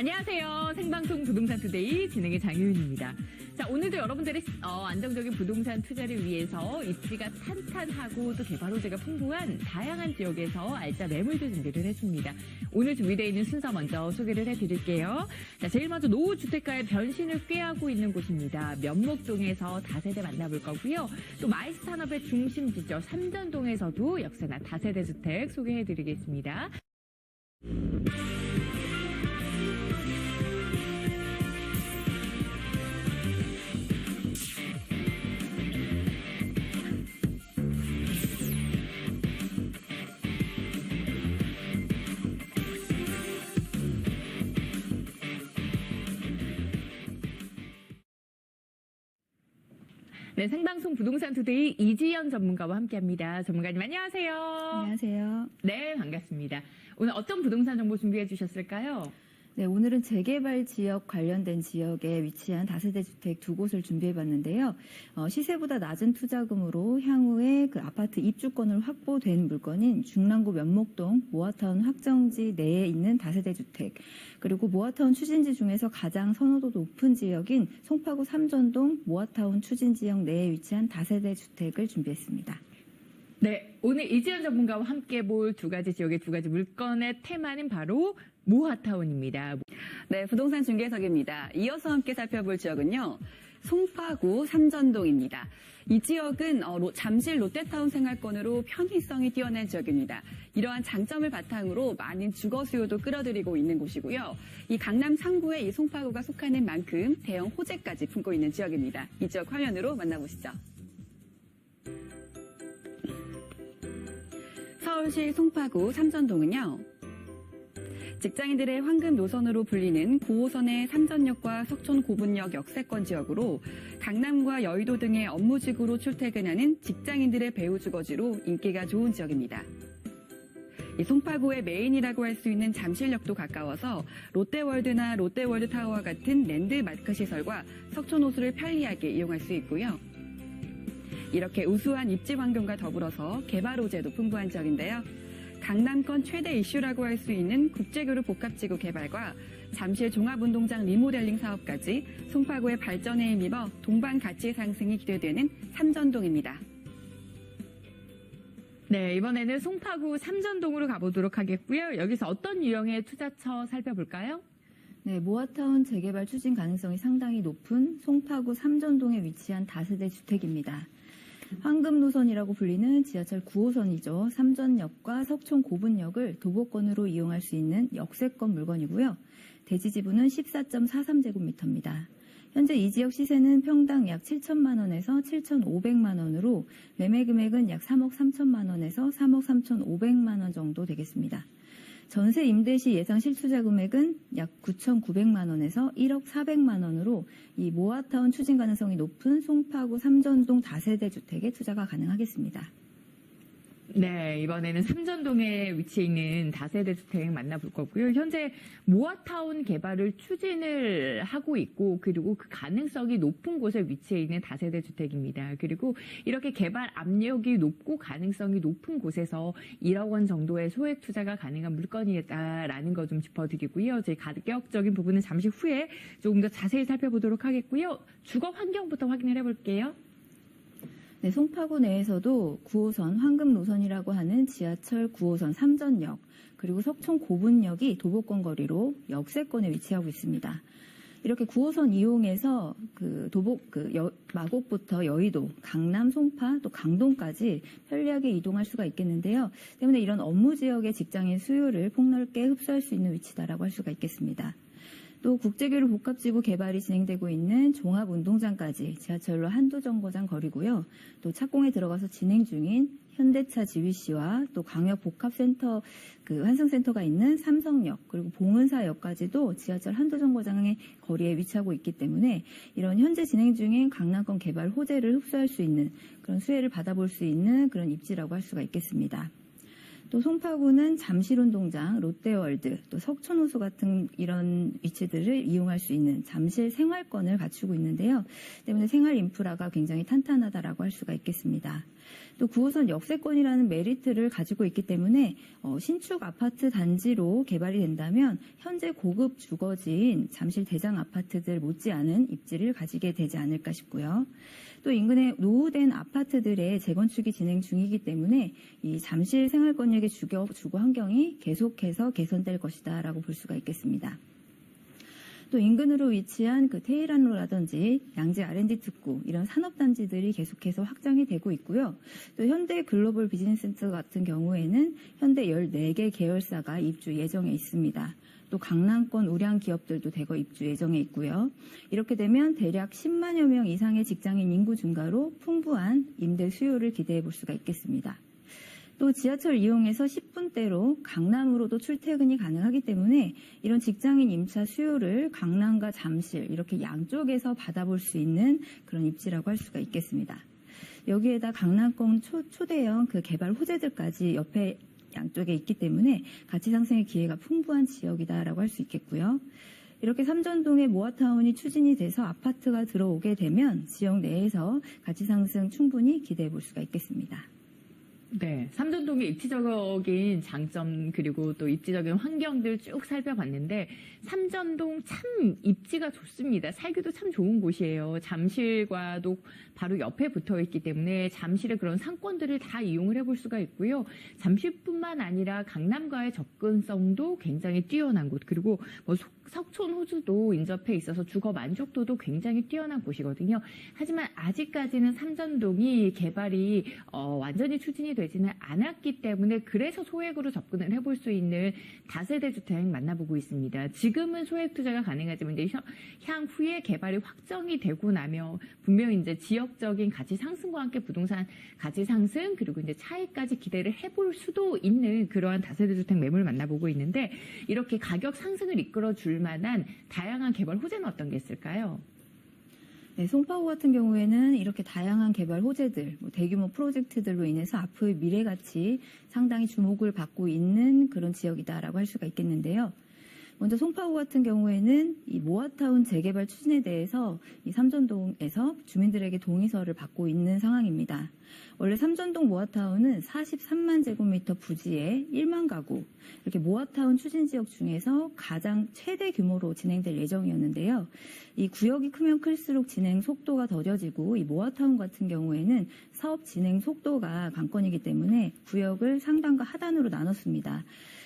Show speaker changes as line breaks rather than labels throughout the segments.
안녕하세요. 생방송 부동산 투데이 진행의 장유윤입니다. 자, 오늘도 여러분들의 안정적인 부동산 투자를 위해서 입지가 탄탄하고 또 개발 호재가 풍부한 다양한 지역에서 알짜 매물도 준비를 했습니다. 오늘 준비되어 있는 순서 먼저 소개를 해드릴게요. 자, 제일 먼저 노후주택가의 변신을 꾀하고 있는 곳입니다. 면목동에서 다세대 만나볼 거고요. 또 마이스 산업의 중심지죠. 삼전동에서도 역시나 다세대 주택 소개해드리겠습니다. 네, 생방송 부동산 투데이 이지연 전문가와 함께합니다. 전문가님 안녕하세요.
안녕하세요.
네, 반갑습니다. 오늘 어떤 부동산 정보 준비해 주셨을까요?
네, 오늘은 재개발 지역 관련된 지역에 위치한 다세대 주택 두 곳을 준비해봤는데요. 시세보다 낮은 투자금으로 향후에 그 아파트 입주권을 확보된 물건인 중랑구 면목동 모아타운 확정지 내에 있는 다세대 주택, 그리고 모아타운 추진지 중에서 가장 선호도 높은 지역인 송파구 삼전동 모아타운 추진지역 내에 위치한 다세대 주택을 준비했습니다.
네, 오늘 이지연 전문가와 함께 볼 두 가지 지역의 두 가지 물건의 테마는 바로 모아타운입니다.
네, 부동산 중개석입니다. 이어서 함께 살펴볼 지역은요, 송파구 삼전동입니다. 이 지역은 잠실 롯데타운 생활권으로 편의성이 뛰어난 지역입니다. 이러한 장점을 바탕으로 많은 주거 수요도 끌어들이고 있는 곳이고요. 이 강남 상부에 이 송파구가 속하는 만큼 대형 호재까지 품고 있는 지역입니다. 이 지역 화면으로 만나보시죠. 서울시 송파구 삼전동은요, 직장인들의 황금 노선으로 불리는 9호선의 삼전역과 석촌 고분역 역세권 지역으로 강남과 여의도 등의 업무직으로 출퇴근하는 직장인들의 배후 주거지로 인기가 좋은 지역입니다. 이 송파구의 메인이라고 할 수 있는 잠실역도 가까워서 롯데월드나 롯데월드타워와 같은 랜드마크 시설과 석촌호수를 편리하게 이용할 수 있고요. 이렇게 우수한 입지 환경과 더불어서 개발 호재도 풍부한 지역인데요. 강남권 최대 이슈라고 할 수 있는 국제교류 복합지구 개발과 잠실 종합운동장 리모델링 사업까지 송파구의 발전에 힘입어 동반 가치 상승이 기대되는 삼전동입니다.
네, 이번에는 송파구 삼전동으로 가보도록 하겠고요. 여기서 어떤 유형의 투자처 살펴볼까요?
네, 모아타운 재개발 추진 가능성이 상당히 높은 송파구 삼전동에 위치한 다세대 주택입니다. 황금 노선이라고 불리는 지하철 9호선이죠. 삼전역과 석촌 고분역을 도보권으로 이용할 수 있는 역세권 물건이고요. 대지 지분은 14.43제곱미터입니다. 현재 이 지역 시세는 평당 약 7천만 원에서 7,500만 원으로 매매 금액은 약 3억 3천만 원에서 3억 3,500만 원 정도 되겠습니다. 전세 임대 시 예상 실투자 금액은 약 9,900만 원에서 1억 400만 원으로 이 모아타운 추진 가능성이 높은 송파구 삼전동 다세대 주택에 투자가 가능하겠습니다.
네, 이번에는 삼전동에 위치해 있는 다세대 주택 만나볼 거고요. 현재 모아타운 개발을 추진을 하고 있고, 그리고 그 가능성이 높은 곳에 위치해 있는 다세대 주택입니다. 그리고 이렇게 개발 압력이 높고 가능성이 높은 곳에서 1억 원 정도의 소액 투자가 가능한 물건이다라는 거 좀 짚어드리고요. 저희 가격적인 부분은 잠시 후에 조금 더 자세히 살펴보도록 하겠고요. 주거 환경부터 확인을 해볼게요.
네, 송파구 내에서도 9호선 황금 노선이라고 하는 지하철 9호선 삼전역, 그리고 석촌 고분역이 도보권 거리로 역세권에 위치하고 있습니다. 이렇게 9호선 이용해서 마곡부터 여의도, 강남, 송파, 또 강동까지 편리하게 이동할 수가 있겠는데요. 때문에 이런 업무 지역의 직장인 수요를 폭넓게 흡수할 수 있는 위치다라고 할 수가 있겠습니다. 또 국제교류 복합지구 개발이 진행되고 있는 종합운동장까지 지하철로 한두 정거장 거리고요. 또 착공에 들어가서 진행 중인 현대차 지휘시와 또 광역복합센터 환승센터가 있는 삼성역, 그리고 봉은사역까지도 지하철 한두 정거장의 거리에 위치하고 있기 때문에 이런 현재 진행 중인 강남권 개발 호재를 흡수할 수 있는 그런 수혜를 받아볼 수 있는 그런 입지라고 할 수가 있겠습니다. 또 송파구는 잠실운동장, 롯데월드, 또 석촌호수 같은 이런 위치들을 이용할 수 있는 잠실 생활권을 갖추고 있는데요. 때문에 생활 인프라가 굉장히 탄탄하다라고 할 수가 있겠습니다. 또 9호선 역세권이라는 메리트를 가지고 있기 때문에 신축 아파트 단지로 개발이 된다면 현재 고급 주거지인 잠실 대장 아파트들 못지않은 입지를 가지게 되지 않을까 싶고요. 또 인근에 노후된 아파트들의 재건축이 진행 중이기 때문에 이 잠실 생활권역의 주거 환경이 계속해서 개선될 것이다라고 볼 수가 있겠습니다. 또 인근으로 위치한 그 테헤란로라든지 양재 R&D 특구 이런 산업단지들이 계속해서 확장이 되고 있고요. 또 현대 글로벌 비즈니스 센터 같은 경우에는 현대 14개 계열사가 입주 예정에 있습니다. 또 강남권 우량 기업들도 대거 입주 예정에 있고요. 이렇게 되면 대략 10만여 명 이상의 직장인 인구 증가로 풍부한 임대 수요를 기대해 볼 수가 있겠습니다. 또 지하철 이용해서 10분대로 강남으로도 출퇴근이 가능하기 때문에 이런 직장인 임차 수요를 강남과 잠실 이렇게 양쪽에서 받아볼 수 있는 그런 입지라고 할 수가 있겠습니다. 여기에다 강남권 초대형 그 개발 호재들까지 옆에 양쪽에 있기 때문에 가치 상승의 기회가 풍부한 지역이다라고 할 수 있겠고요. 이렇게 삼전동에 모아타운이 추진이 돼서 아파트가 들어오게 되면 지역 내에서 가치 상승 충분히 기대해 볼 수가 있겠습니다.
네, 삼전동의 입지적인 장점 그리고 또 입지적인 환경들 쭉 살펴봤는데 삼전동 참 입지가 좋습니다. 살기도 참 좋은 곳이에요. 잠실과도 바로 옆에 붙어 있기 때문에 잠실의 그런 상권들을 다 이용을 해볼 수가 있고요. 잠실뿐만 아니라 강남과의 접근성도 굉장히 뛰어난 곳 그리고 뭐 석촌 호수도 인접해 있어서 주거 만족도도 굉장히 뛰어난 곳이거든요. 하지만 아직까지는 삼전동이 개발이 완전히 추진이 되지는 않았기 때문에 그래서 소액으로 접근을 해볼 수 있는 다세대 주택 만나보고 있습니다. 지금은 소액 투자가 가능하지만 이제 향후에 개발이 확정이 되고 나면 분명히 이제 지역적인 가치 상승과 함께 부동산 가치 상승 그리고 이제 차익까지 기대를 해볼 수도 있는 그러한 다세대 주택 매물 만나보고 있는데 이렇게 가격 상승을 이끌어줄 만한 다양한 개발 호재는 어떤 게 있을까요?
네, 송파구 같은 경우에는 이렇게 다양한 개발 호재들, 대규모 프로젝트들로 인해서 앞으로의 미래 가치 상당히 주목을 받고 있는 그런 지역이다라고 할 수가 있겠는데요. 먼저 송파구 같은 경우에는 이 모아타운 재개발 추진에 대해서 이 삼전동에서 주민들에게 동의서를 받고 있는 상황입니다. 원래 삼전동 모아타운은 43만 제곱미터 부지에 1만 가구, 이렇게 모아타운 추진 지역 중에서 가장 최대 규모로 진행될 예정이었는데요. 이 구역이 크면 클수록 진행 속도가 더뎌지고 이 모아타운 같은 경우에는 사업 진행 속도가 관건이기 때문에 구역을 상단과 하단으로 나눴습니다.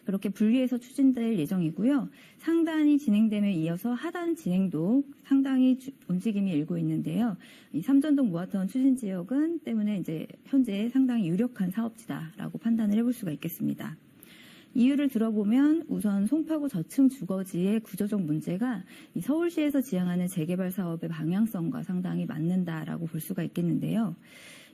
그렇게 분리해서 추진될 예정이고요. 상단이 진행됨에 이어서 하단 진행도 상당히 움직임이 일고 있는데요. 이 삼전동 모아타운 추진 지역은 때문에 이제 현재 상당히 유력한 사업지다라고 판단을 해볼 수가 있겠습니다. 이유를 들어보면 우선 송파구 저층 주거지의 구조적 문제가 이 서울시에서 지향하는 재개발 사업의 방향성과 상당히 맞는다라고 볼 수가 있겠는데요.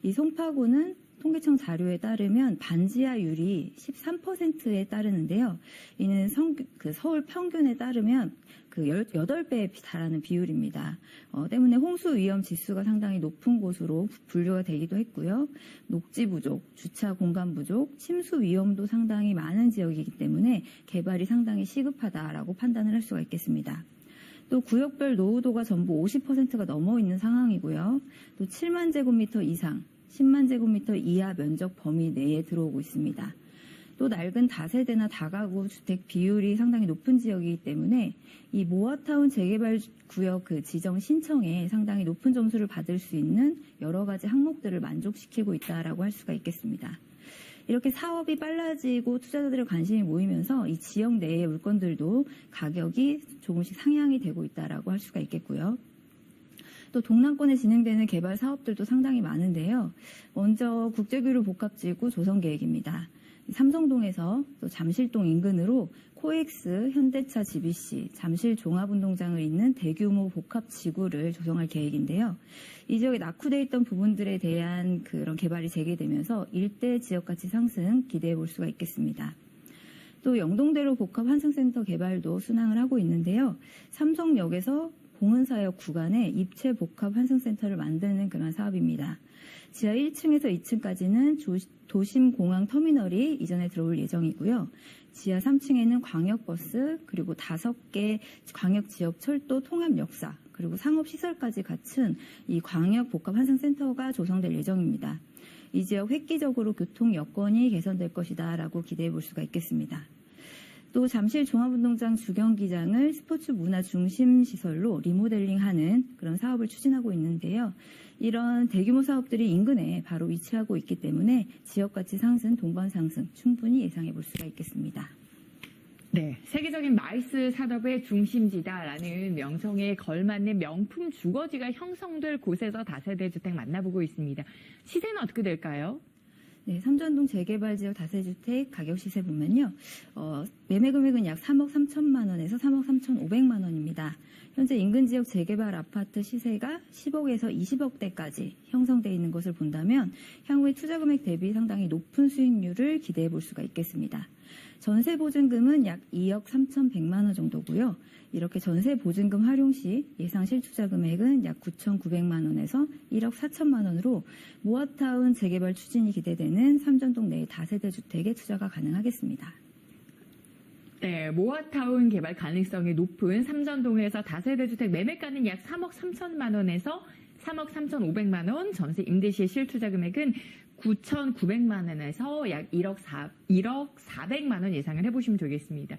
이 송파구는 통계청 자료에 따르면 반지하율이 13%에 따르는데요. 이는 서울 평균에 따르면 그 8배에 달하는 비율입니다. 때문에 홍수 위험 지수가 상당히 높은 곳으로 분류가 되기도 했고요. 녹지 부족, 주차 공간 부족, 침수 위험도 상당히 많은 지역이기 때문에 개발이 상당히 시급하다라고 판단을 할 수가 있겠습니다. 또 구역별 노후도가 전부 50%가 넘어 있는 상황이고요. 또 7만 제곱미터 이상, 10만 제곱미터 이하 면적 범위 내에 들어오고 있습니다. 또 낡은 다세대나 다가구 주택 비율이 상당히 높은 지역이기 때문에 이 모아타운 재개발 구역 그 지정 신청에 상당히 높은 점수를 받을 수 있는 여러 가지 항목들을 만족시키고 있다라고 할 수가 있겠습니다. 이렇게 사업이 빨라지고 투자자들의 관심이 모이면서 이 지역 내의 물건들도 가격이 조금씩 상향이 되고 있다라고 할 수가 있겠고요. 또 동남권에 진행되는 개발 사업들도 상당히 많은데요. 먼저 국제교류 복합지구 조성 계획입니다. 삼성동에서 또 잠실동 인근으로 코엑스, 현대차 GBC, 잠실 종합운동장을 잇는 대규모 복합지구를 조성할 계획인데요. 이 지역에 낙후되어 있던 부분들에 대한 그런 개발이 재개되면서 일대 지역가치 상승 기대해 볼 수가 있겠습니다. 또 영동대로 복합 환승센터 개발도 순항을 하고 있는데요. 삼성역에서 봉은사역 구간에 입체 복합 환승센터를 만드는 그런 사업입니다. 지하 1층에서 2층까지는 도심 공항 터미널이 이전에 들어올 예정이고요. 지하 3층에는 광역버스, 그리고 5개 광역 지역 철도 통합 역사, 그리고 상업시설까지 갖춘 이 광역 복합 환승센터가 조성될 예정입니다. 이 지역 획기적으로 교통 여건이 개선될 것이다라고 기대해 볼 수가 있겠습니다. 또 잠실 종합운동장 주경기장을 스포츠 문화 중심 시설로 리모델링하는 그런 사업을 추진하고 있는데요. 이런 대규모 사업들이 인근에 바로 위치하고 있기 때문에 지역 가치 상승, 동반 상승 충분히 예상해 볼 수가 있겠습니다.
네, 세계적인 마이스 산업의 중심지다라는 명성에 걸맞는 명품 주거지가 형성될 곳에서 다세대 주택 만나보고 있습니다. 시세는 어떻게 될까요?
네, 삼전동 재개발 지역 다세주택 가격 시세 보면요. 매매 금액은 약 3억 3천만 원에서 3억 3,500만 원입니다. 현재 인근 지역 재개발 아파트 시세가 10억에서 20억대까지 형성되어 있는 것을 본다면 향후에 투자 금액 대비 상당히 높은 수익률을 기대해 볼 수가 있겠습니다. 전세 보증금은 약 2억 3,100만 원 정도고요. 이렇게 전세 보증금 활용 시 예상 실투자 금액은 약 9,900만 원에서 1억 4천만 원으로 모아타운 재개발 추진이 기대되는 삼전동 내 다세대 주택에 투자가 가능하겠습니다.
네, 모아타운 개발 가능성이 높은 삼전동에서 다세대 주택 매매가는 약 3억 3천만 원에서 3억 3,500만 원, 전세 임대 시 실투자 금액은 9,900만 원에서 약 1억 400만 원 예상을 해보시면 되겠습니다.